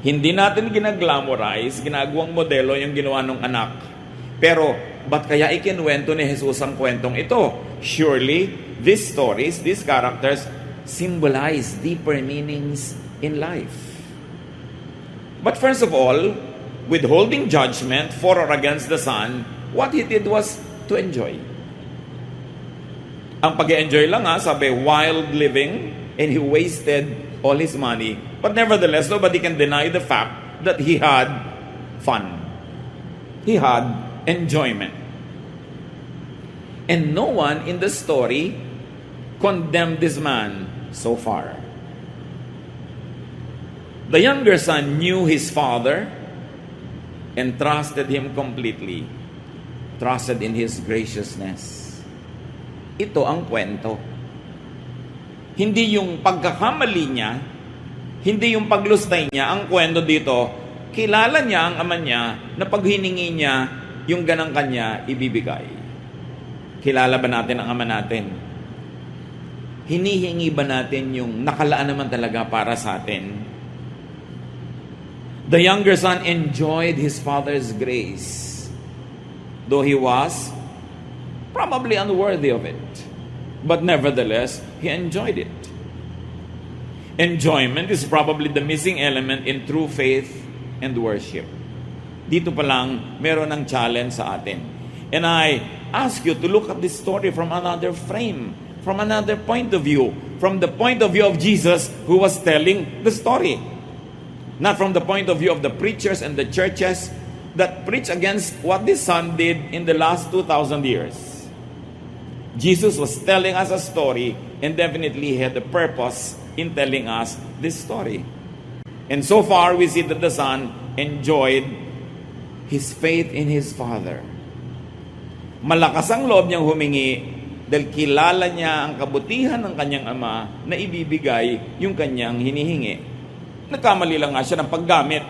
Hindi natin ginaglamorize, ginagawang modelo yung ginawa ng anak. Pero, ba't kaya ikinwento ni Jesus ang kwentong ito? Surely, these stories, these characters, symbolize deeper meanings in life. But first of all, withholding judgment for or against the son, what he did was to enjoy. Ang pag-enjoy lang sabi, wild living, and he wasted all his money. But nevertheless, nobody can deny the fact that he had fun. He had enjoyment. And no one in the story condemned this man so far. The younger son knew his father and trusted him completely. Trusted in his graciousness. Ito ang kwento. Hindi yung pagkakamali niya, hindi yung paglustay niya. Ang kwento dito, kilala niya ang ama niya na pag hiningi niya, yung ganang kanya ibibigay. Kilala ba natin ang ama natin? Hinihingi ba natin yung nakalaan naman talaga para sa atin? The younger son enjoyed his father's grace, though he was probably unworthy of it. But nevertheless, he enjoyed it. Enjoyment is probably the missing element in true faith and worship. Dito pa lang, meron ng challenge sa atin. And I ask you to look at this story from another frame, from another point of view, from the point of view of Jesus who was telling the story. Not from the point of view of the preachers and the churches that preach against what this son did in the last 2,000 years. Jesus was telling us a story, and definitely he had a purpose in telling us this story. And so far, we see that the son enjoyed his faith in his father. Malakas ang loob niyang humingi dahil kilala niya ang kabutihan ng kanyang ama na ibibigay yung kanyang hinihingi. Nagkamali lang nga siya ng paggamit,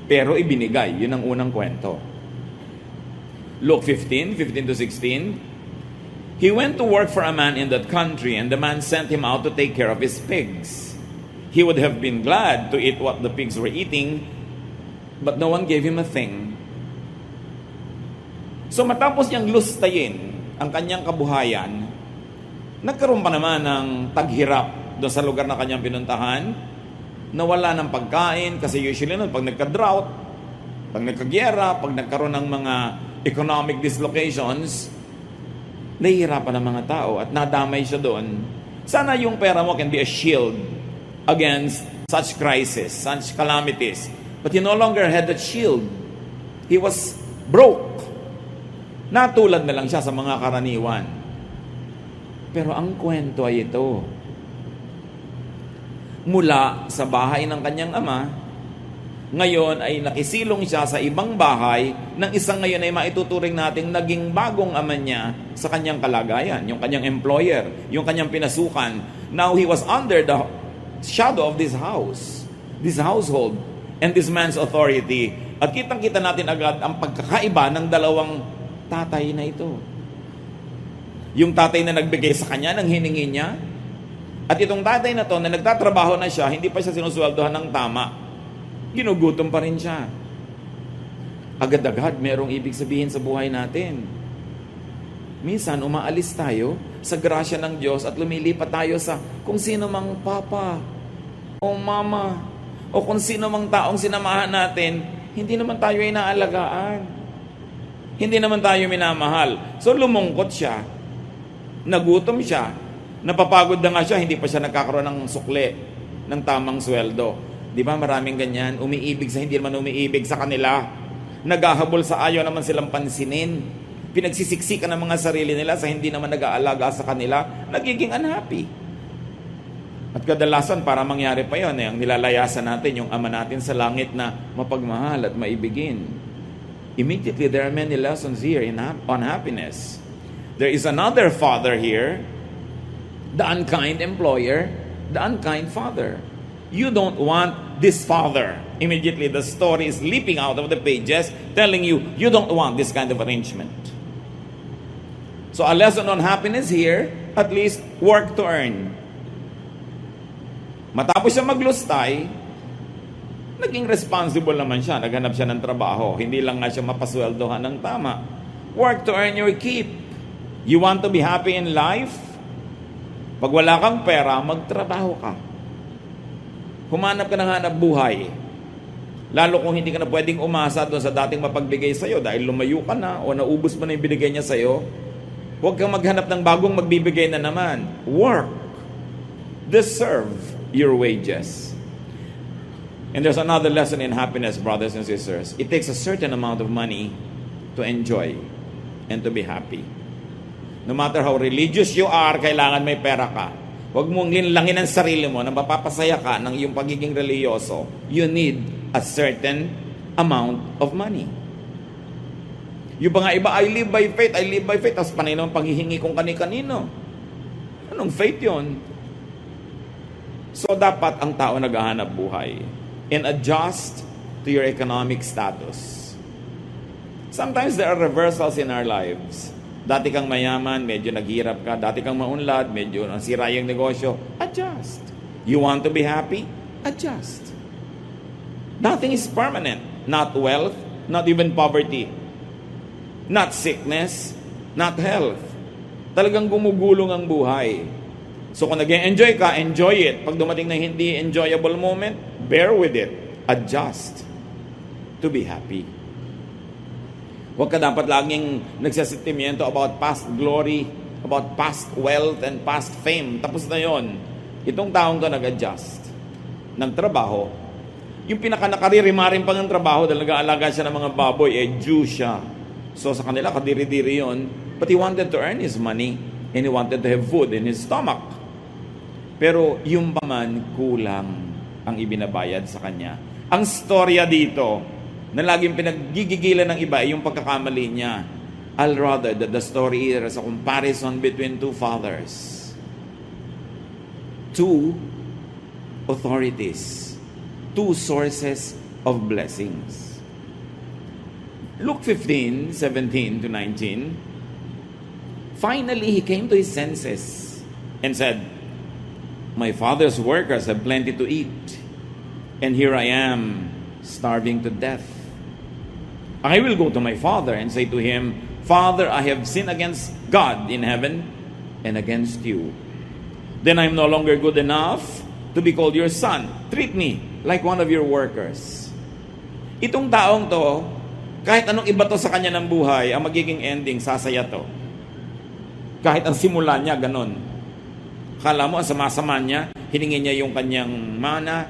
pero ibinigay. Yun ang unang kwento. Luke 15 to 16. He went to work for a man in that country, and the man sent him out to take care of his pigs. He would have been glad to eat what the pigs were eating, but no one gave him a thing. So matapos niyang lustayin ang kanyang kabuhayan, nagkaroon pa naman ng taghirap doon sa lugar na kanyang pinuntahan, nawala ng pagkain, kasi usually nun, pag nagka-drought, pag nagka-gyera, pag nagkaroon ng mga economic dislocations, nahihirapan ng mga tao at nadamay siya doon. Sana yung pera mo can be a shield against such crisis, such calamities. But he no longer had that shield. He was broke. Natulad na lang siya sa mga karaniwan. Pero ang kwento ay ito. Mula sa bahay ng kanyang ama, ngayon ay nakisilong siya sa ibang bahay ng isang ngayon ay maituturing nating naging bagong ama niya sa kanyang kalagayan, yung kanyang employer, yung kanyang pinasukan. Now he was under the shadow of this house, this household, and this man's authority. At kitang-kita natin agad ang pagkakaiba ng dalawang tatay na ito. Yung tatay na nagbigay sa kanya ng hiningi niya, at itong tatay na to na nagtatrabaho na siya, hindi pa siya sinusweldohan ng tama. Ginugutom pa rin siya. Agad-agad merong ibig sabihin sa buhay natin. Minsan umaalis tayo sa grasya ng Diyos at lumilipat tayo sa kung sino mang papa o mama o kung sino mang taong sinamahan natin, hindi naman tayo inaalagaan. Hindi naman tayo minamahal. So lumungkot siya. Nagutom siya. Napapagod na nga siya, hindi pa siya nagkakaroon ng sukle, ng tamang sweldo. Di ba maraming ganyan? Umiibig sa hindi naman umiibig sa kanila. Naghahabol sa ayaw naman silang pansinin. Pinagsisiksikan ng mga sarili nila sa hindi naman nag-aalaga sa kanila. Nagiging unhappy. At kadalasan para mangyari pa yun, ang nilalayasan natin yung ama natin sa langit na mapagmahal at maibigin. Immediately, there are many lessons here on happiness. There is another father here, the unkind employer, the unkind father. You don't want this father. Immediately, the story is leaping out of the pages, telling you, you don't want this kind of arrangement. So a lesson on happiness here, at least work to earn. Matapos siya maglustay, Naging responsible naman siya. Naghanap siya ng trabaho. Hindi lang nga siya mapasweldohan ng tama. Work to earn your keep. You want to be happy in life? Pag wala kang pera, magtrabaho ka. Humanap ka ng hanap buhay. Lalo kung hindi ka na pwedeng umasa doon sa dating mapagbigay sa'yo dahil lumayo ka na o naubos mo na yung binigay niya sa'yo, huwag kang maghanap ng bagong magbibigay na naman. Work. Deserve your wages. And there's another lesson in happiness, brothers and sisters. It takes a certain amount of money to enjoy and to be happy. No matter how religious you are, kailangan may pera ka. Huwag mong linlangin ang sarili mo na mapapasaya ka ng iyong pagiging religyoso. You need a certain amount of money. Yung mga iba, I live by faith, I live by faith. Tapos panay naman paghihingi kung kani-kanino. Anong faith yon? So dapat ang tao naghahanap buhay and adjust to your economic status. Sometimes there are reversals in our lives. Dati kang mayaman, medyo naghirap ka. Dati kang maunlad, medyo nasira yung negosyo. Adjust. You want to be happy? Adjust. Nothing is permanent. Not wealth, not even poverty. Not sickness, not health. Talagang gumugulong ang buhay. So kung nag-enjoy ka, enjoy it. Pag dumating na hindi enjoyable moment, bear with it. Adjust to be happy. Huwag ka dapat laging nagsasentimiento about past glory, about past wealth and past fame. Tapos na yon. Itong taong to nag-adjust ng trabaho. Yung pinaka-nakaririmarin pa ng trabaho dahil nag-aalaga siya ng mga baboy, Jew siya. So sa kanila, kadiri-diri yon. But he wanted to earn his money and he wanted to have food in his stomach. Pero yung paman, kulang ang ibinabayad sa kanya. Ang storya dito, na laging pinaggigigilan ng iba ay yung pagkakamali niya. I'll rather that the story is a comparison between two fathers. Two authorities. Two sources of blessings. Luke 15:17 to 19. Finally, he came to his senses and said, "My father's workers have plenty to eat, and here I am, starving to death. I will go to my father and say to him, Father, I have sinned against God in heaven and against you. Then I am no longer good enough to be called your son. Treat me like one of your workers." Itong taong to, kahit anong iba to sa kanya ng buhay, ang magiging ending, sasaya to. Kahit ang simula niya, ganun. Kala mo, ang sama-sama niya, hiningi niya yung kanyang mana,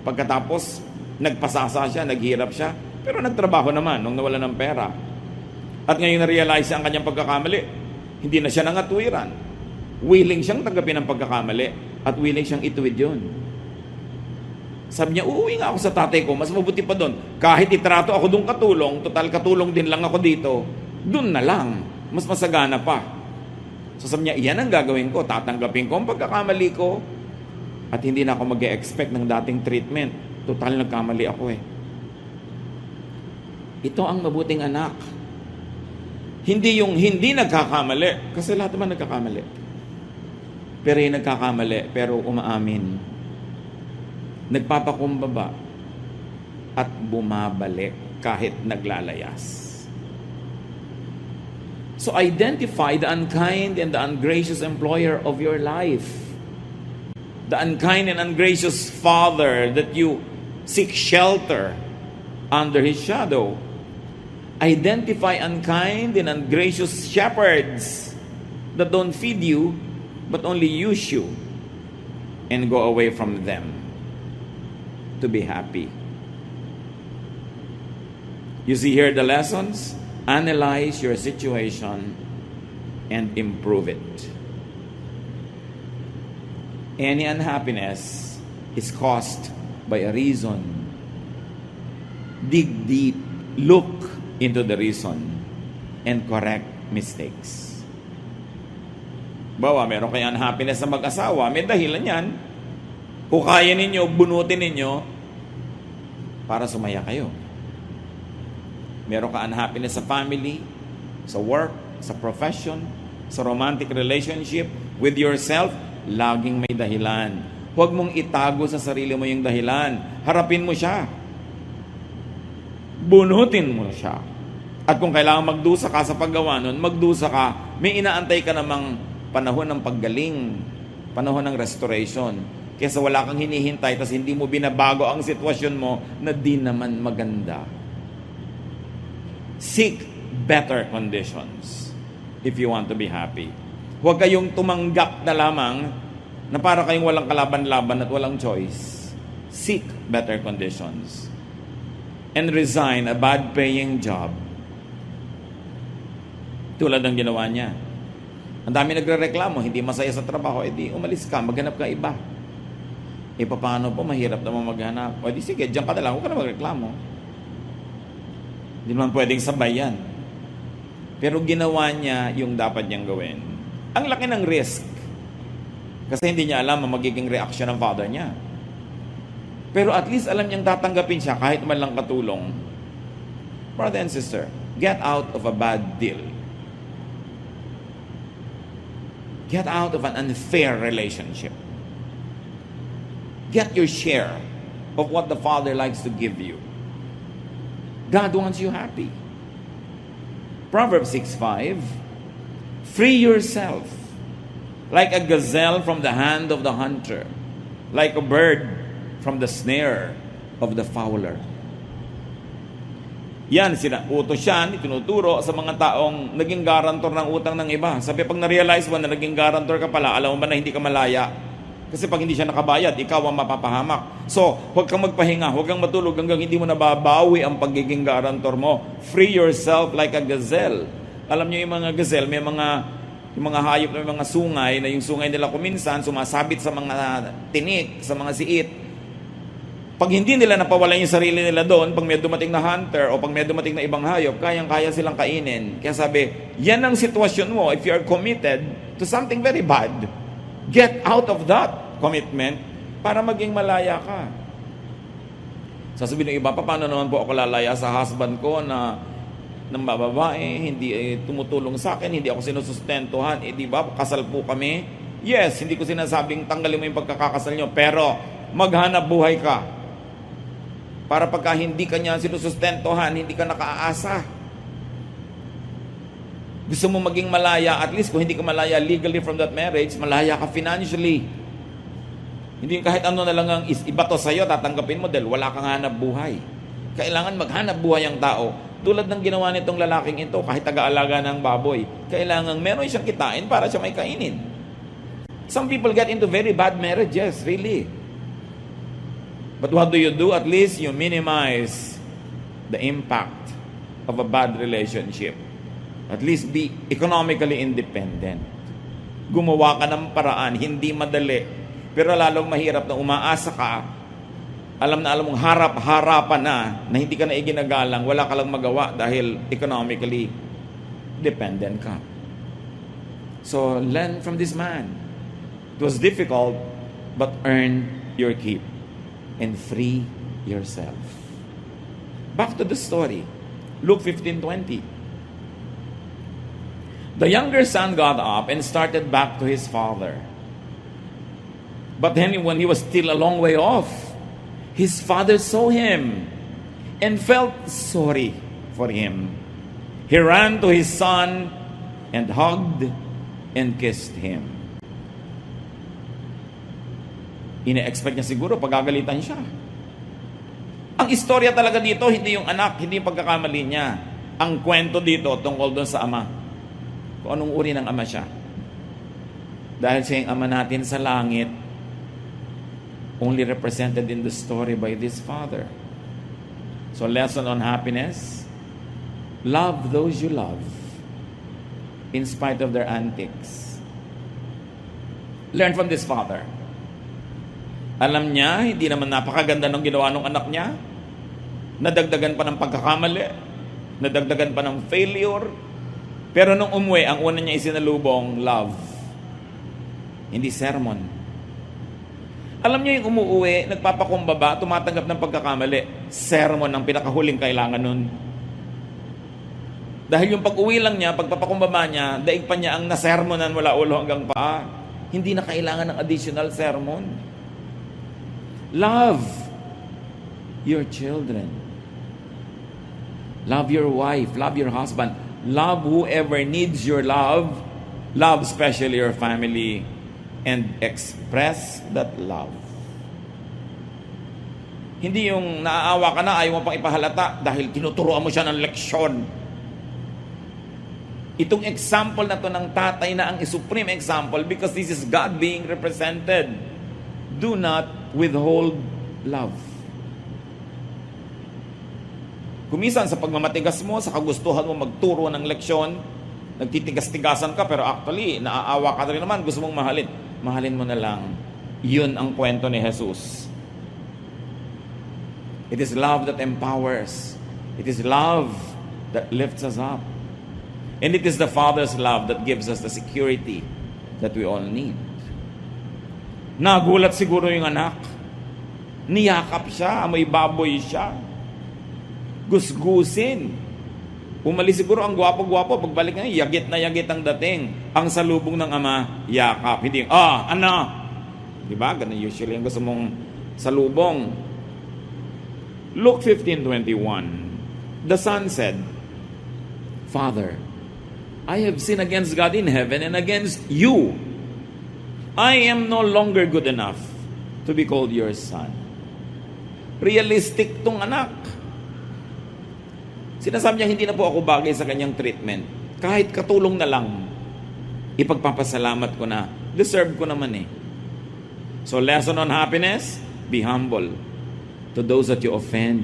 pagkatapos, nagpasasa siya, naghirap siya, pero nagtrabaho naman nung nawala ng pera. At ngayon na-realize ang kanyang pagkakamali. Hindi na siya nangatwiran. Willing siyang tanggapin ang pagkakamali at willing siyang ituwid yun. Sabi niya, uuwi nga ako sa tatay ko, mas mabuti pa doon. Kahit itrato ako doon katulong, total katulong din lang ako dito, doon na lang. Mas masagana pa. So sabi niya, iyan ang gagawin ko. Tatanggapin ko ang pagkakamali ko at hindi na ako mag-e-expect ng dating treatment. Total nagkamali ako eh. Ito ang mabuting anak. Hindi yung hindi nagkakamali. Kasi lahat naman nagkakamali. Pero yung nagkakamali, pero umaamin. Nagpapakumbaba. At bumabalik kahit naglalayas. So identify the unkind and the ungracious employer of your life. The unkind and ungracious father that you seek shelter under his shadow. Identify unkind and ungracious shepherds that don't feed you but only use you and go away from them to be happy. You see here the lessons? Analyze your situation and improve it. Any unhappiness is caused by a reason. Dig deep, look into the reason, and correct mistakes. Bawa, meron kayong unhappiness sa mag-asawa, may dahilan yan. Hukayin ninyo, bunutin ninyo, para sumaya kayo. Meron ka unhappiness sa family, sa work, sa profession, sa romantic relationship, with yourself, laging may dahilan. Huwag mong itago sa sarili mo yung dahilan. Harapin mo siya. bunutin mo siya. At kung kailangan magdusa ka sa paggawa nun, magdusa ka, may inaantay ka namang panahon ng paggaling, panahon ng restoration. Kesa wala kang hinihintay, tas hindi mo binabago ang sitwasyon mo na di naman maganda. Seek better conditions if you want to be happy. Huwag kayong tumanggap na lamang na para kayong walang kalaban-laban at walang choice. Seek better conditions. And resign a bad-paying job. Tulad ng ginawa niya. Ang dami nagre-reklamo, hindi masaya sa trabaho, edi umalis ka, maghanap ka iba. E paano po, mahirap naman maghanap. O di sige, diyan ka na lang, huwag ka na magreklamo. Hindi naman pwedeng sabay yan. Pero ginawa niya yung dapat niyang gawin. Ang laki ng risk. Kasi hindi niya alam ang magiging reaction ng father niya. Pero at least alam niyang tatanggapin siya kahit man lang katulong. Brother and sister, get out of a bad deal. Get out of an unfair relationship. Get your share of what the Father likes to give you. God wants you happy. Proverbs 6:5, free yourself like a gazelle from the hand of the hunter, like a bird from the snare of the fowler. Yan, utos yan, itinuturo sa mga taong naging garantor ng utang ng iba. Sabi, pag na-realize mo na naging garantor ka pala, alam mo ba na hindi ka malaya? Kasi pag hindi siya nakabayad, ikaw ang mapapahamak. So, huwag kang magpahinga, huwag kang matulog hanggang hindi mo nababawi ang pagiging garantor mo. Free yourself like a gazelle. Alam niyo yung mga gazelle, yung mga hayop na mga sungay, na yung sungay nila kuminsan, sumasabit sa mga tinik, sa mga siit. Pag hindi nila napawalan yung sarili nila doon, pag may dumating na hunter o pag may dumating na ibang hayop, kayang-kaya silang kainin. Kaya sabi, yan ang sitwasyon mo if you are committed to something very bad. Get out of that commitment para maging malaya ka. Sasabihin ng iba, paano naman po ako lalaya sa husband ko na ng babae, hindi tumutulong sa akin, hindi ako sinusustentuhan, di ba, kasal po kami. Yes, hindi ko sinasabing tanggalin mo yung pagkakasal nyo, pero maghanap buhay ka. Para pagka hindi ka niya sinusustentuhan, hindi ka nakaaasa. Gusto mo maging malaya, at least kung hindi ka malaya legally from that marriage, malaya ka financially. Hindi kahit ano na lang ang ibato sa'yo, tatanggapin mo dahil wala kang hanap buhay. Kailangan maghanap buhay ang tao. Tulad ng ginawa nitong lalaking ito, kahit taga-alaga ng baboy, kailangan meron siyang kitain para siya may kainin. Some people get into very bad marriages, really. But what do? At least you minimize the impact of a bad relationship. At least be economically independent. Gumawa ka ng paraan, hindi madali. Pero lalong mahirap na umaasa ka, alam mong harap-harapan na hindi ka na iginagalang, wala ka lang magawa dahil economically dependent ka. So, learn from this man. It was difficult, but earn your keep and free yourself. Back to the story. Luke 15:20. The younger son got up and started back to his father. But then when he was still a long way off, his father saw him and felt sorry for him. He ran to his son and hugged and kissed him. Ine-expect niya siguro pagagalitan siya. Ang istorya talaga dito, hindi yung anak, hindi yung pagkakamali niya. Ang kwento dito tungkol doon sa ama. Kung anong uri ng ama siya. Dahil siya yung ama natin sa langit, only represented in the story by this father. So, lesson on happiness: love those you love in spite of their antics. Learn from this father. Alam niya, hindi naman napakaganda ng ginawa ng anak niya. Nadagdagan pa ng pagkakamali. Nadagdagan pa ng failure. Pero nung umuwi, ang una niya isinalubong, love. Hindi sermon. Alam niyo yung umuwi, nagpapakumbaba, tumatanggap ng pagkakamali. Sermon ang pinakahuling kailangan nun. Dahil yung pag-uwi lang niya, pagpapakumbaba niya, daig pa niya ang nasermonan mula ulo hanggang paa. Hindi na kailangan ng additional sermon. Love your children. Love your wife. Love your husband. Love whoever needs your love. Love especially your family. And express that love. Hindi yung naaawa ka na, ayaw mo pang ipahalata dahil tinuturuan mo siya ng leksyon. Itong example na to ng tatay na ang supreme example because this is God being represented. Do not withhold love. Kumisan sa pagmamatigas mo, sa kagustuhan mo magturo ng leksyon, nagtitigas-tigasan ka pero actually, naaawa ka rin naman, gusto mong mahalin. Mahalin mo na lang. Yun ang kwento ni Jesus. It is love that empowers. It is love that lifts us up. And it is the Father's love that gives us the security that we all need. Nagulat siguro yung anak. Niyakap siya, amoy baboy siya. Gusgusin. Umalis siguro ang gwapo-gwapo. Pagbalik niya, yagit na yagit ang dating. Ang salubong ng ama, yakap. Hindi, ano? Diba? Ganun usually ang gusto mong salubong. Luke 15:21. The son said, Father, I have sinned against God in heaven and against you. I am no longer good enough to be called your son. Realistic tong anak. Sinasabi niya, hindi na po ako bagay sa kanyang treatment. Kahit katulong na lang, ipagpapasalamat ko na. Deserve ko naman eh. So lesson on happiness, be humble. To those that you offend,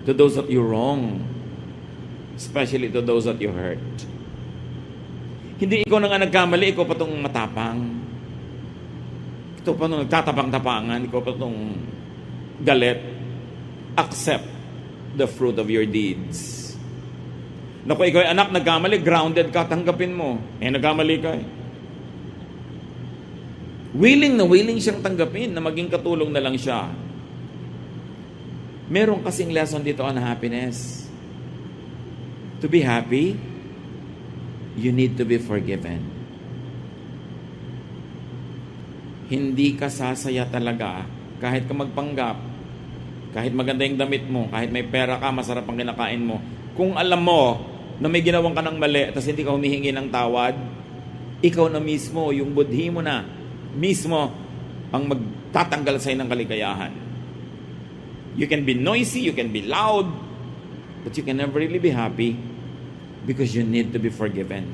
to those that you wrong, especially to those that you hurt. Hindi ikaw na nga nagkamali, ikaw pa itong matapang. Ito pa itong nagtatapang-tapangan, ikaw pa itong galit. Accept the fruit of your deeds. Naku, ikaw ay anak, nagkamali, grounded ka, tanggapin mo. Nagkamali ka eh. Willing na willing siyang tanggapin na maging katulong na lang siya. Meron kasing lesson dito on happiness. To be happy, you need to be forgiven. Hindi ka sasaya talaga kahit ka magpanggap, kahit maganda yung damit mo, kahit may pera ka, masarap ang kinakain mo. Kung alam mo na may ginawang ka ng mali, tapos hindi ka humihingi ng tawad, ikaw na mismo, yung budhi mo na, mismo ang magtatanggal sa'yo ng kaligayahan. You can be noisy, you can be loud, but you can never really be happy because you need to be forgiven.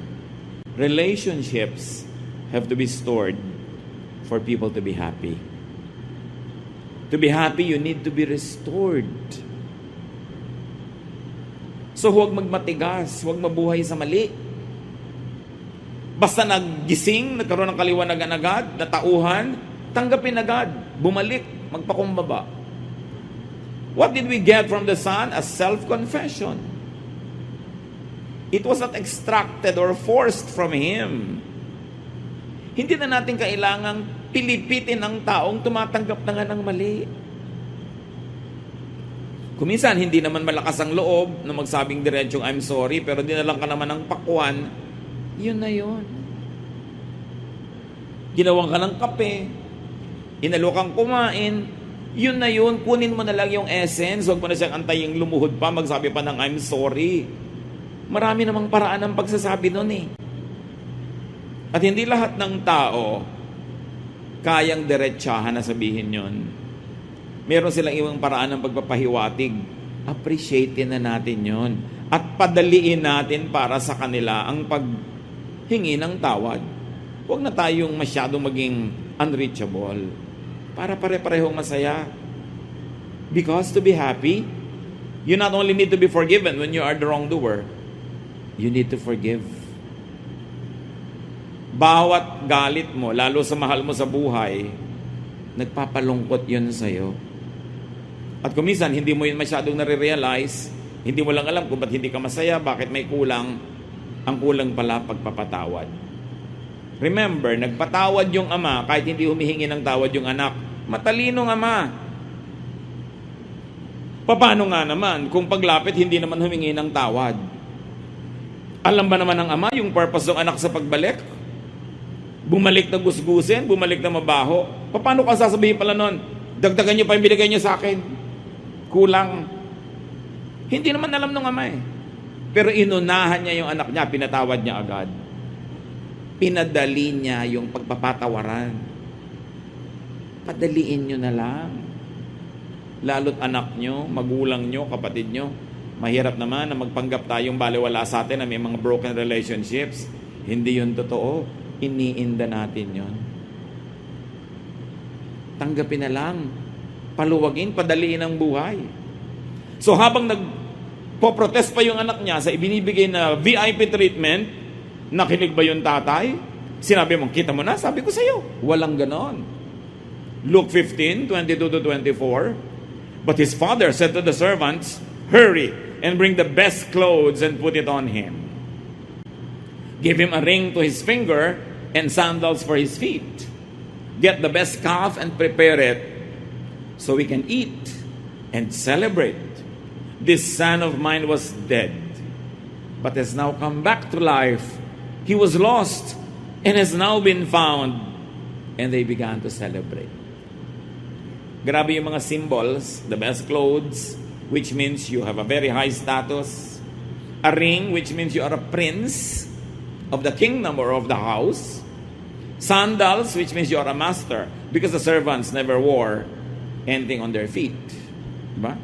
Relationships have to be stored for people to be happy. To be happy, you need to be restored. So huwag magmatigas, huwag mabuhay sa mali. Basta naggising, nagkaroon ng kaliwanagan agad, natauhan, tanggapin agad, bumalik, magpakumbaba. What did we get from the Son? A self-confession. It was not extracted or forced from Him. Hindi na natin kailangang pilipitin ang taong tumatanggap na nga ng mali. Kuminsan, hindi naman malakas ang loob na magsabing diretsong I'm sorry, pero dinalang ka naman ng pakwan, yun na yun. Ginawang ka ng kape, inalo kang kumain, yun na yun, kunin mo na lang yung essence, huwag mo na siyang antaying lumuhod pa, magsabi pa ng I'm sorry. Marami namang paraan ng pagsasabi nun eh. At hindi lahat ng tao kayang diretsahan na sabihin yun. Meron silang ibang paraan ng pagpapahiwatig. Appreciatein na natin yun. At padaliin natin para sa kanila ang paghingi ng tawad. Huwag na tayong masyadong maging unreachable. Para pare-parehong masaya. Because to be happy, you not only need to be forgiven when you are the wrongdoer, you need to forgive. Bawat galit mo, lalo sa mahal mo sa buhay, nagpapalungkot yun sa'yo. At kuminsan, hindi mo yun masyadong nare-realize, hindi mo lang alam kung ba't hindi ka masaya, bakit may kulang. Ang kulang pala pagpapatawad. Remember, nagpatawad yung ama kahit hindi humihingi ng tawad yung anak. Matalinong ama. Paano nga naman kung paglapit hindi naman humingi ng tawad? Alam ba naman ng ama yung purpose ng anak sa pagbalik? Bumalik na gusgusin, bumalik na mabaho. Paano ka sasabihin pala nun? Dagdagan niyo pa yung binigay niyo sa akin. Kulang. Hindi naman alam ng ama eh. Pero inunahan niya yung anak niya, pinatawad niya agad. Pinadali niya yung pagpapatawaran. Padaliin nyo na lang. Lalo't anak nyo, magulang nyo, kapatid nyo. Mahirap naman na magpanggap tayong baliwala sa atin na may mga broken relationships. Hindi yun totoo. Iniinda natin yun. Tanggapin na lang. Paluwagin, padaliin ang buhay. So habang nagpo-protest pa yung anak niya sa ibinibigay na VIP treatment, nakinig ba yung tatay? Sinabi mo, kita mo na, sabi ko sa iyo. Walang ganon. Luke 15:22-24. But his father said to the servants, hurry and bring the best clothes and put it on him. Give him a ring to his finger and sandals for his feet. Get the best calf and prepare it so we can eat and celebrate. This son of mine was dead, but has now come back to life. He was lost and has now been found. And they began to celebrate. Grabe yung mga symbols. The best clothes, which means you have a very high status. A ring, which means you are a prince of the kingdom or of the house. Sandals, which means you are a master, because the servants never wore anything on their feet. Diba?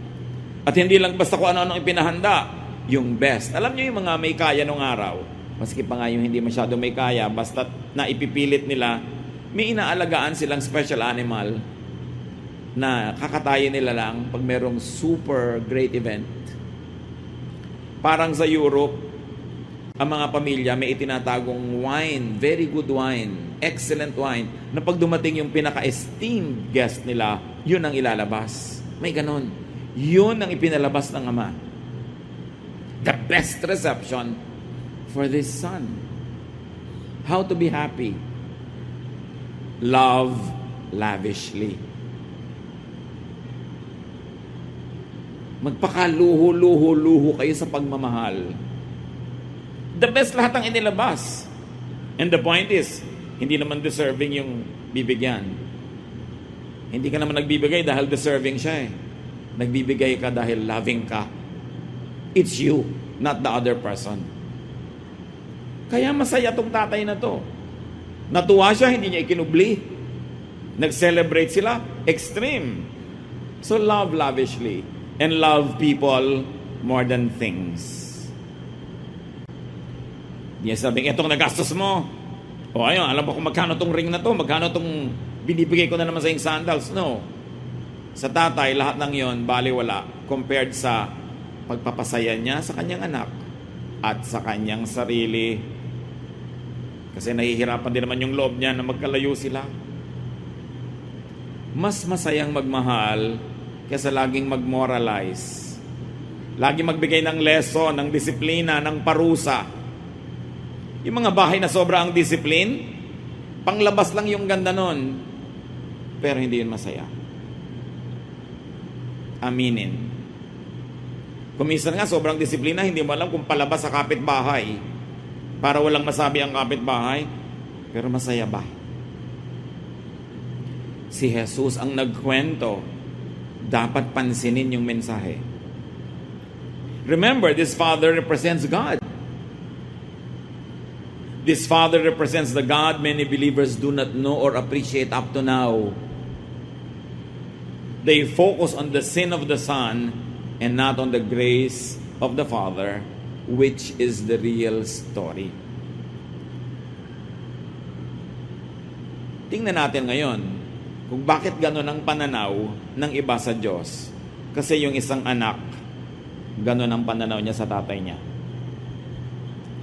At hindi lang basta kung ano-ano ipinahanda, yung best. Alam niyo yung mga may kaya nung araw, maski pa nga yung hindi masyado may kaya, basta na ipipilit nila, may inaalagaan silang special animal na kakatayin nila lang pag merong super great event. Parang sa Europe, ang mga pamilya may itinatagong wine, very good wine, excellent wine, na pag dumating yung pinaka-esteemed guest nila, yun ang ilalabas. May ganon. Yun ang ipinalabas ng ama. The best reception for this son. How to be happy? Love lavishly. Magpakaluho-luho-luho kayo sa pagmamahal. The best lahat ang inilabas. And the point is, hindi naman deserving yung bibigyan. Hindi ka naman nagbibigay dahil deserving siya eh. Nagbibigay ka dahil loving ka. It's you, not the other person. Kaya masaya tong tatay na to. Natuwa siya, hindi niya ikinubli. Nag-celebrate sila, extreme. So love lavishly and love people more than things. Hindi niya sabing, etong nagastos mo. O ayun, alam mo kung magkano tong ring na to, magkano tong binibigay ko na naman sa yung sandals. No. Sa tatay, lahat ng yon baliwala compared sa pagpapasaya niya sa kanyang anak at sa kanyang sarili. Kasi nahihirapan din naman yung loob niya na magkalayo sila. Mas masayang magmahal kaysa laging mag-moralize. Laging magbigay ng lesson, ng disiplina, ng parusa. Yung mga bahay na sobra ang discipline, panglabas lang yung ganda nun, pero hindi yun masaya. Aminin. Kung minsan nga sobrang disiplina, hindi mo alam kung palabas sa kapitbahay para walang masabi ang kapitbahay, pero masaya ba? Si Jesus ang nagkwento, dapat pansinin yung mensahe. Remember, this father represents God. This father represents the God many believers do not know or appreciate up to now. They focus on the sin of the son and not on the grace of the Father, which is the real story. Tingnan natin ngayon kung bakit gano'n ang pananaw ng iba sa Diyos. Kasi yung isang anak, gano'n ang pananaw niya sa tatay niya.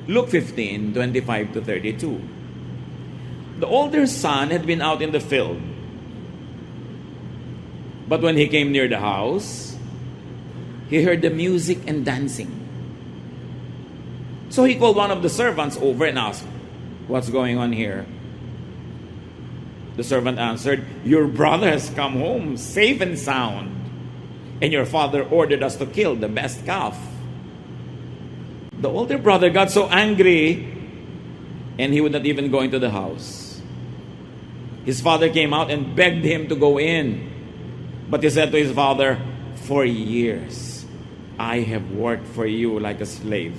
Luke 15:25-32. The older son had been out in the field. But when he came near the house, he heard the music and dancing. So he called one of the servants over and asked, "What's going on here?" The servant answered, "Your brother has come home safe and sound, and your father ordered us to kill the best calf." The older brother got so angry, and he would not even go into the house. His father came out and begged him to go in. But he said to his father, "For years I have worked for you like a slave,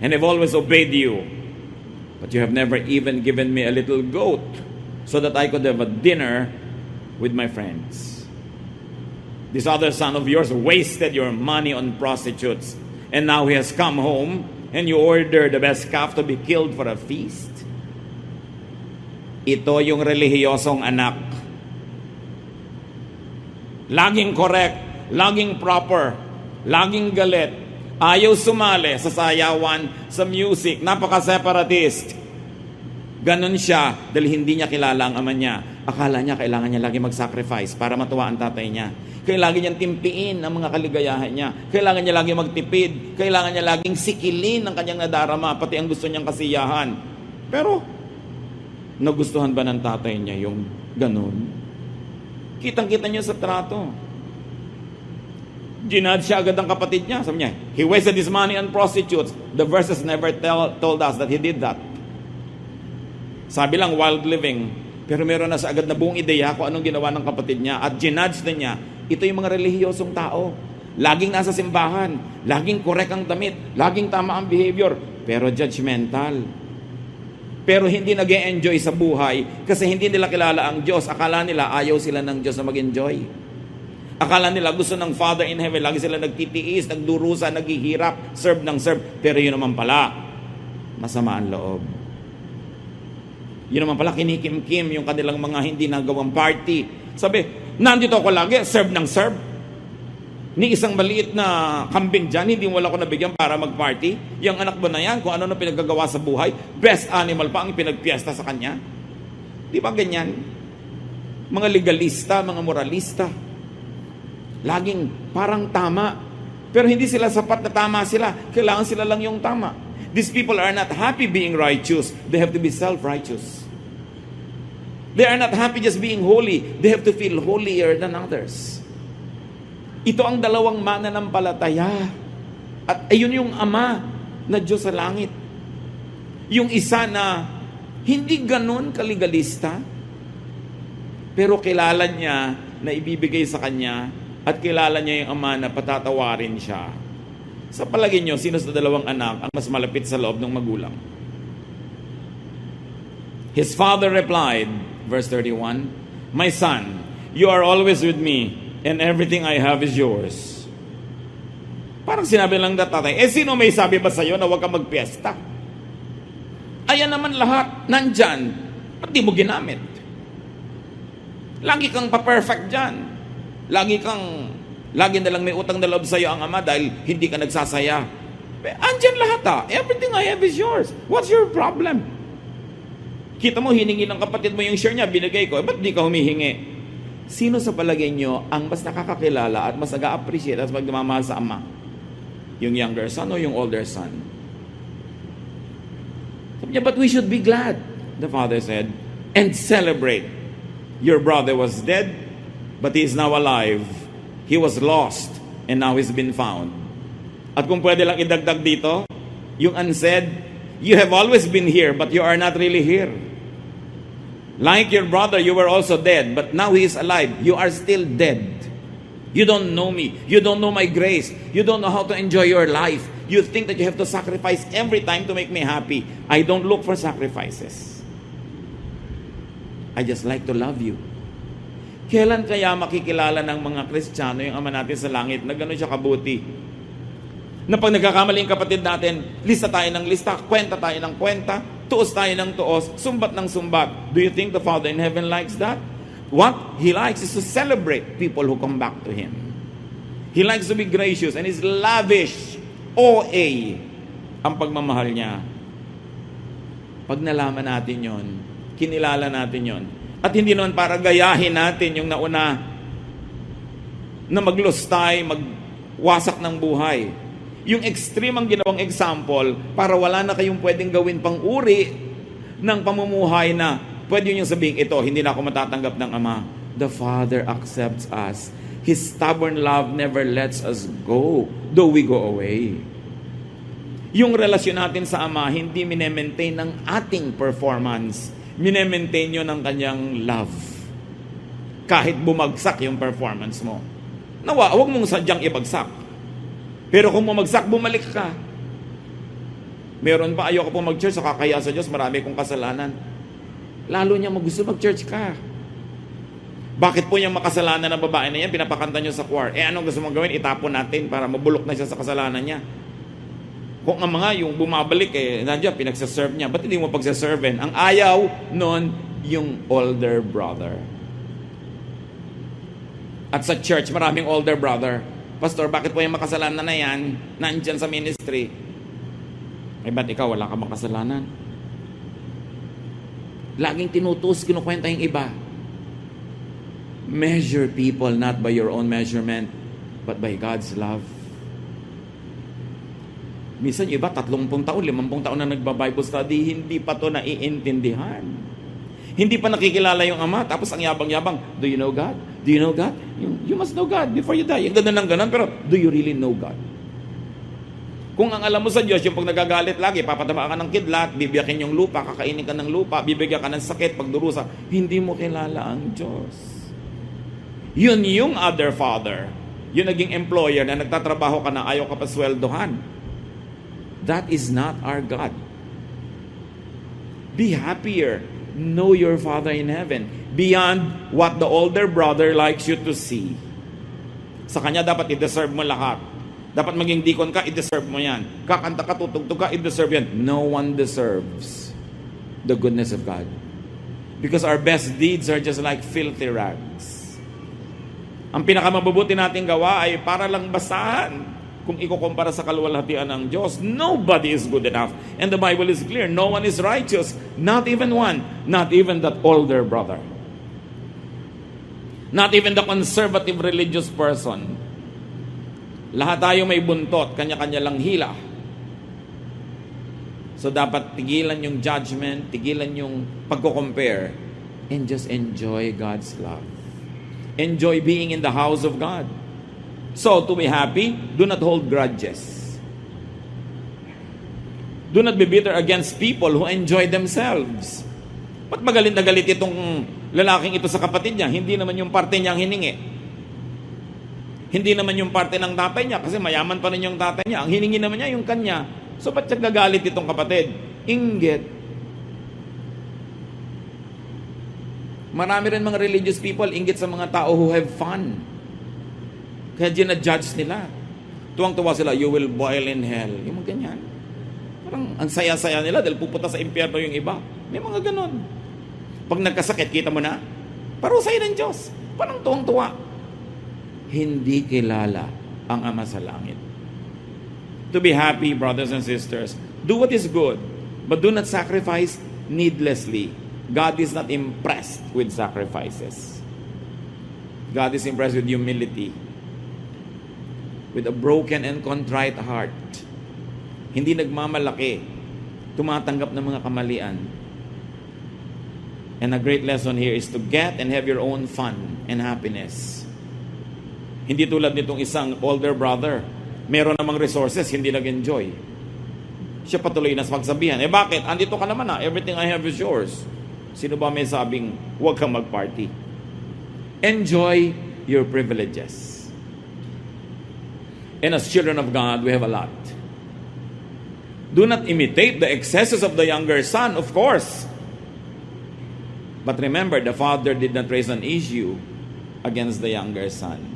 and have always obeyed you. But you have never even given me a little goat so that I could have a dinner with my friends. This other son of yours wasted your money on prostitutes, and now he has come home, and you order the best calf to be killed for a feast? Ito yung relihiyosong anak. Laging correct, laging proper, laging galit, ayaw sumali sa sayawan, sa music, napaka-separatist. Ganon siya dahil hindi niya kilala ang ama niya. Akala niya kailangan niya lagi mag-sacrifice para matuwa ang tatay niya. Kailangan niyang timpiin ang mga kaligayahan niya. Kailangan niya lagi magtipid. Kailangan niya laging sikilin ang kanyang nadarama, pati ang gusto niyang kasiyahan. Pero, nagustuhan ba ng tatay niya yung ganon? Kitang-kita niya sa trato. Ginad siya agad ang kapatid niya. Sabi niya, he wasted his money on prostitutes. The verses never told us that he did that. Sabi lang, wild living. Pero meron na sa agad na buong ideya kung anong ginawa ng kapatid niya. At ginudge na niya, ito yung mga relihiyosong tao. Laging nasa simbahan. Laging correct ang damit. Laging tama ang behavior. Pero judgmental. Pero hindi nag-e-enjoy sa buhay kasi hindi nila kilala ang Diyos. Akala nila ayaw sila ng Diyos na mag-enjoy. Akala nila gusto ng Father in Heaven. Lagi sila nagtitiis, nagdurusa, naghihirap, serve ng serve. Pero yun naman pala, masama ang loob. Yun naman pala, kinikim-kim yung kanilang mga hindi nagawang party. Sabi, nandito ako lagi, serve ng serve. Ni isang maliit na kambing dyan, hindi wala ko nabigyan para mag-party. Yung anak mo na yan, kung ano na pinagagawa sa buhay, best animal pa ang pinagpiesta sa kanya. Di ba ganyan? Mga legalista, mga moralista. Laging parang tama. Pero hindi sila sapat na tama sila. Kailangan sila lang yung tama. These people are not happy being righteous. They have to be self-righteous. They are not happy just being holy. They have to feel holier than others. Ito ang dalawang mananampalataya. At ayun yung Ama na Diyos sa langit. Yung isa na hindi ganun kaligalista, pero kilala niya na ibibigay sa kanya at kilala niya yung Ama na patatawarin siya. Sa palagay niyo, sino sa dalawang anak ang mas malapit sa loob ng magulang? His father replied, verse 31, "My son, you are always with me, and everything I have is yours." Parang sinabi lang na tatay, sino may sabi ba sa'yo na huwag kang magpiesta? Ayan naman lahat, nandyan. Ba't di mo ginamit? Lagi kang pa-perfect dyan. Lagi na lang may utang na loob sa'yo ang Ama dahil hindi ka nagsasaya. Andyan lahat Everything I have is yours. What's your problem? Kita mo, hiningi ng kapatid mo yung share niya, binigay ko. Ba't di ka humihingi? Sino sa palagay nyo ang mas nakakakilala at mas nag-a-appreciate at magmamahal sa Ama? Yung younger son o yung older son? Sabi niya, but we should be glad, the father said, and celebrate. Your brother was dead, but he is now alive. He was lost, and now he's been found. At kung pwede lang idagdag dito, yung unsaid, you have always been here, but you are not really here. Like your brother, you were also dead, but now he is alive. You are still dead. You don't know me. You don't know my grace. You don't know how to enjoy your life. You think that you have to sacrifice every time to make me happy. I don't look for sacrifices. I just like to love you. Kailan kaya makikilala ng mga Kristiyano yung Ama natin sa langit na gano'n siya kabuti? Na pag nagkakamali yung kapatid natin, lista tayo ng lista, kwenta tayo ng kwenta, tuos tayo ng tuos, sumbat ng sumbat. Do you think the Father in heaven likes that? What He likes is to celebrate people who come back to Him. He likes to be gracious and is lavish, OA, ang pagmamahal niya. Pag nalaman natin yon, kinilala natin yon, at hindi naman para gayahin natin yung nauna na maglustay, magwasak ng buhay. Yung extreme ang ginawang example para wala na kayong pwedeng gawin pang uri ng pamumuhay na pwede nyo sabihin, ito, hindi na ako matatanggap ng Ama. The Father accepts us. His stubborn love never lets us go, though we go away. Yung relasyon natin sa Ama, hindi minemaintain ng ating performance. Minemaintain nyo ng kanyang love. Kahit bumagsak yung performance mo. Nawa, huwag mong sadyang ibagsak. Pero kung bumagsak, bumalik ka. Meron pa, ayoko po mag-church, so kakaya sa Diyos, marami kong kasalanan. Lalo niya gusto mag-church ka. Bakit po yung makasalanan ng babae na yan, pinapakanta nyo sa choir? Anong gusto mong gawin? Itapon natin para mabulok na siya sa kasalanan niya. Kung ang mga yung bumabalik, nandiyan, pinagsaserve niya. Ba't hindi mo pagsaserven? Ang ayaw nun, yung older brother. At sa church, maraming older brother. Pastor, bakit po yung makasalanan na yan, nandyan sa ministry? Ba't ikaw, wala ka makasalanan? Laging tinutus, kinukwenta yung iba. Measure people not by your own measurement, but by God's love. Minsan yung iba, 30 taon, 50 taon na nagba-Bible study, hindi pa to naiintindihan. Hindi pa nakikilala yung Ama, tapos ang yabang-yabang, do you know God? Do you know God? You must know God before you die. Yung ganun, pero do you really know God? Kung ang alam mo sa Diyos, yung pag nagagalit lagi, papataba ka ng kidlat, bibiyakin yung lupa, kakainin ka ng lupa, bibigyan ka ng sakit, pagdurusa, hindi mo kilala ang Diyos. Yun yung other father. Yung naging employer na nagtatrabaho ka na ayaw ka pa sweldohan. That is not our God. Be happier. Know your Father in heaven. Beyond what the older brother likes you to see. Sa kanya dapat i-deserve mo lahat. Dapat maging deacon ka, i-deserve mo yan. Kakanta ka, tutugtog ka, i-deserve yan. No one deserves the goodness of God. Because our best deeds are just like filthy rags. Ang pinakamabubuti nating gawa ay para lang basahan. Kung ikukumpara sa kaluwalhatian ng Diyos, nobody is good enough. And the Bible is clear, no one is righteous. Not even one. Not even that older brother. Not even the conservative religious person. Lahat tayo may buntot, kanya-kanya lang hila. So dapat tigilan yung judgment, tigilan yung pagko-compare, and just enjoy God's love. Enjoy being in the house of God. So, to be happy, do not hold grudges. Do not be bitter against people who enjoy themselves. Ba't magalit na galit itong lalaking ito sa kapatid niya? Hindi naman yung parte niyang hiningi. Hindi naman yung parte ng tatay niya kasi mayaman pa rin yung tatay niya. Ang hiningi naman niya yung kanya. So, ba't nagagalit itong kapatid? Inggit. Marami rin mga religious people inggit sa mga tao who have fun. Kaya ginadjudge nila. Tuwang-tuwa sila, you will boil in hell. Yung mga ganyan. Parang ang saya-saya nila dahil pupunta sa impyerno yung iba. May mga ganon. Pag nagkasakit, kita mo na, parusay ng Diyos. Parang tuwang-tuwa. Hindi kilala ang Ama sa langit. To be happy, brothers and sisters, do what is good, but do not sacrifice needlessly. God is not impressed with sacrifices. God is impressed with humility, with a broken and contrite heart. Hindi nagmamalaki, tumatanggap ng mga kamalian. And a great lesson here is to get and have your own fun and happiness. Hindi tulad nitong isang older brother, meron namang resources, hindi nag-enjoy. Siya patuloy na sa pagsabihan, bakit? Andito ka naman everything I have is yours. Sino ba may sabing, huwag kang mag-party? Enjoy your privileges. And as children of God, we have a lot. Do not imitate the excesses of the younger son, of course. But remember, the father did not raise an issue against the younger son.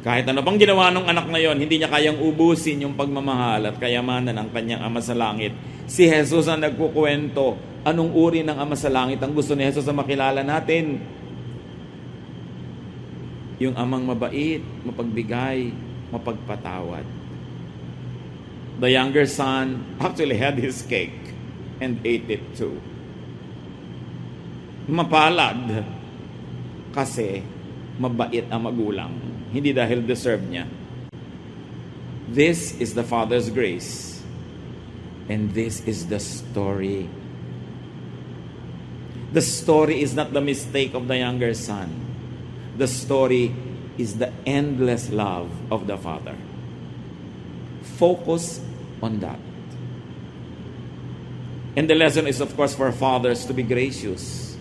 Kahit ano pang ginawa ng anak na yon, hindi niya kayang ubusin yung pagmamahal at kayamanan ng kanyang Ama sa Langit. Si Jesus ang nagkukwento, anong uri ng Ama sa Langit ang gusto ni Jesus na makilala natin? Yung amang mabait, mapagbigay, mapagpatawad. The younger son actually had his cake and ate it too. Mapalad kasi mabait ang magulang. Hindi dahil deserve niya. This is the Father's grace. And this is the story. The story is not the mistake of the younger son. The story is the endless love of the Father. Focus on that. And the lesson is, of course, for fathers to be gracious.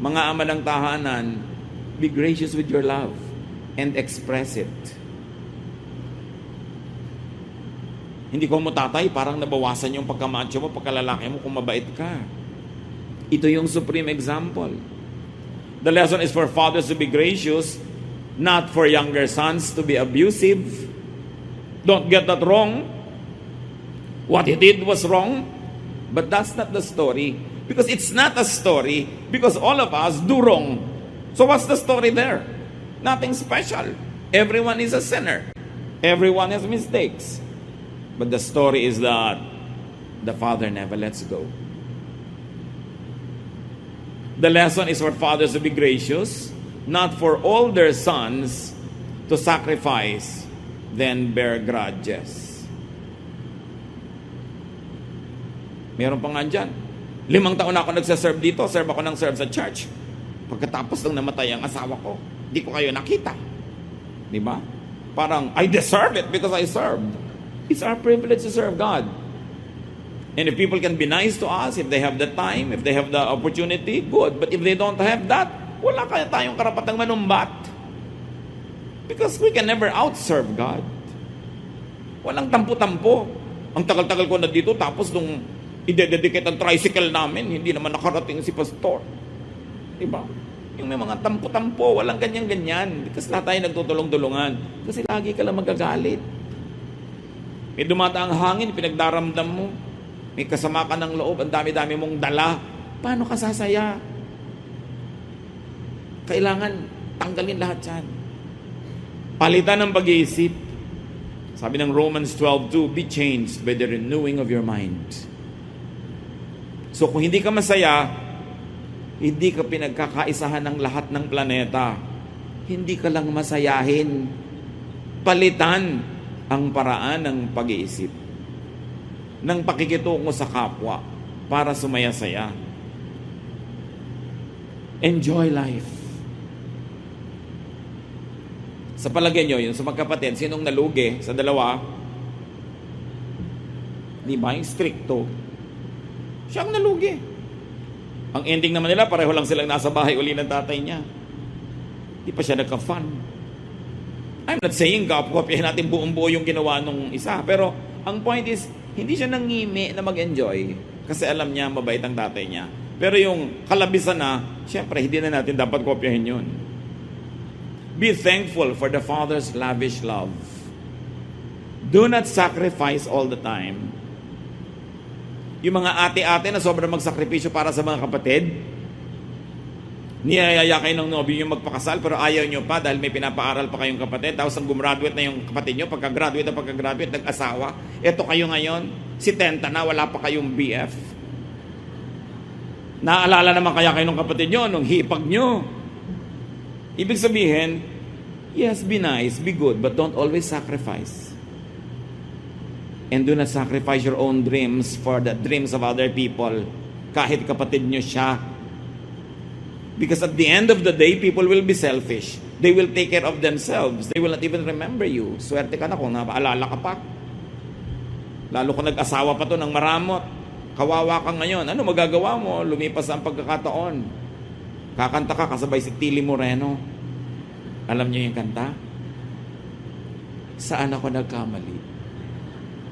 Mga ama ng tahanan, be gracious with your love and express it. Hindi ko mo tatay, parang nabawasan yung pagkamacho mo, pagkalalaki mo kung mabait ka. Ito yung supreme example. The lesson is for fathers to be gracious, not for younger sons to be abusive. Don't get that wrong. What he did was wrong, but that's not the story. Because it's not a story, because all of us do wrong. So what's the story there? Nothing special. Everyone is a sinner. Everyone has mistakes. But the story is that the Father never lets go. The lesson is for fathers to be gracious, not for older sons to sacrifice, then bear grudges. Meron pa nga dyan. 5 taon na ako nagsaserve dito. Serve ako ng serve sa church. Pagkatapos lang namatay ang asawa ko, di ko kayo nakita. Di ba? Parang, I deserve it because I served. It's our privilege to serve God. And if people can be nice to us, if they have the time, if they have the opportunity, good. But if they don't have that, wala kaya tayong karapatang manumbat. Because we can never outserve God. Walang tampo-tampo. Ang tagal-tagal ko na dito, tapos nung i-dedicate ang tricycle namin, hindi naman nakarating si pastor. Diba? Yung may mga tampo-tampo, walang ganyan-ganyan. Kasi lahat tayo nagtutulong-tulungan. Kasi lagi ka lang magagalit. May dumataang hangin, pinagdaramdam mo. May kasama ka ng loob, ang dami-dami mong dala. Paano ka sasaya? Kailangan tanggalin lahat yan. Palitan ng pag-iisip. Sabi ng Romans 12:2, be changed by the renewing of your mind. So kung hindi ka masaya, hindi ka pinagkakaisahan ng lahat ng planeta. Hindi ka lang masayahin. Palitan ang paraan ng pag-iisip, ng pakikitungo sa kapwa para sumaya-saya. Enjoy life. Sa palagay nyo, yung sa magkapatid, sinong nalugi sa dalawa? Di ba? Yung stricto. Siya ang nalugi. Ang ending naman nila, pareho lang silang nasa bahay uli ng tatay niya. Di pa siya nagka-fun. I'm not saying kopyahin natin buong-buo yung ginawa nung isa. Pero ang point is, hindi siya nangimi na mag-enjoy kasi alam niya mabait ang tatay niya. Pero yung kalabisan na, syempre, hindi na natin dapat kopyahin yun. Be thankful for the Father's lavish love. Do not sacrifice all the time. Yung mga ate-ate na sobrang magsakripisyo para sa mga kapatid, niyayaya kayo ng nobyo yung magpakasal pero ayaw nyo pa dahil may pinapaaral pa kayong kapatid. Tapos ang gumraduate na yung kapatid nyo, pagka-graduate nag-asawa. Eto kayo ngayon, si Tenta na, wala pa kayong BF. Naalala naman kaya kayo ng kapatid nyo nung hipag nyo. Ibig sabihin, yes, be nice, be good, but don't always sacrifice. And do not sacrifice your own dreams for the dreams of other people. Kahit kapatid nyo siya. Because at the end of the day, people will be selfish. They will take care of themselves. They will not even remember you. Swerte ka na kung napaalala ka pa. Lalo kung nag-asawa pa to ng maramot. Kawawa ka ngayon. Ano magagawa mo? Lumipas ang pagkakataon. Kakanta ka kasabay si Tilly Moreno. Alam niyo yung kanta? Saan ako nagkamali?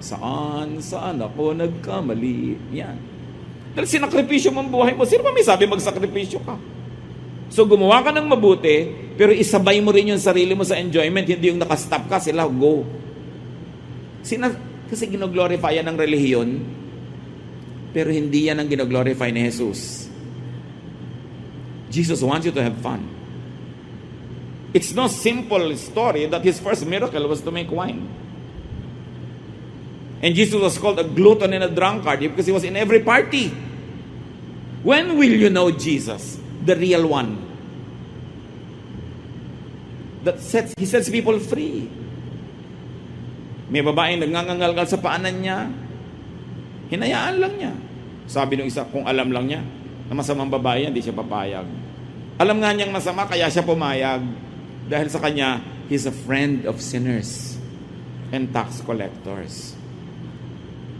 Saan ako nagkamali? Yan. Dahil sinakripisyo mo ang buhay mo. Sino ba may sabi magsakripisyo ka? So gumawa ka ng mabuti, pero isabay mo rin yung sarili mo sa enjoyment, hindi yung nakastop ka, sila go. Kasi ginoglorify yan ng relihiyon, pero hindi yan ang ginoglorify ni Jesus. Jesus wants you to have fun. It's no simple story that his first miracle was to make wine. And Jesus was called a glutton and a drunkard because he was in every party. When will you know Jesus, the real one? He sets people free. May babaeng nagngangalgal sa paanan niya. Hinayaan lang niya. Sabi ng isa, kung alam lang niya na masamang babae, hindi siya papayag. Alam nga niyang masama, kaya siya pumayag. Dahil sa kanya, he's a friend of sinners and tax collectors.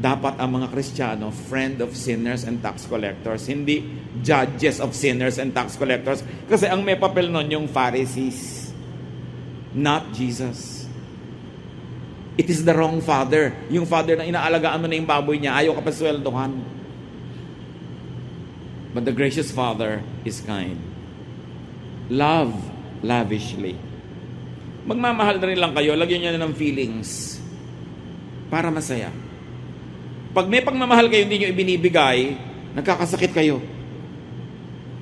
Dapat ang mga Kristiyano, friend of sinners and tax collectors, hindi judges of sinners and tax collectors. Kasi ang may papel nun yung Pharisees, not Jesus. It is the wrong father. Yung father na inaalagaan mo na yung baboy niya, ayaw ka pa sweldohan. But the gracious Father is kind. Love lavishly. Magmamahal na rin lang kayo, lagyan niyo na ng feelings para masaya. Pag may pagmamahal kayo, hindi nyo ibinibigay, nagkakasakit kayo.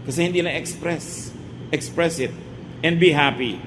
Kasi hindi na express. Express it and be happy.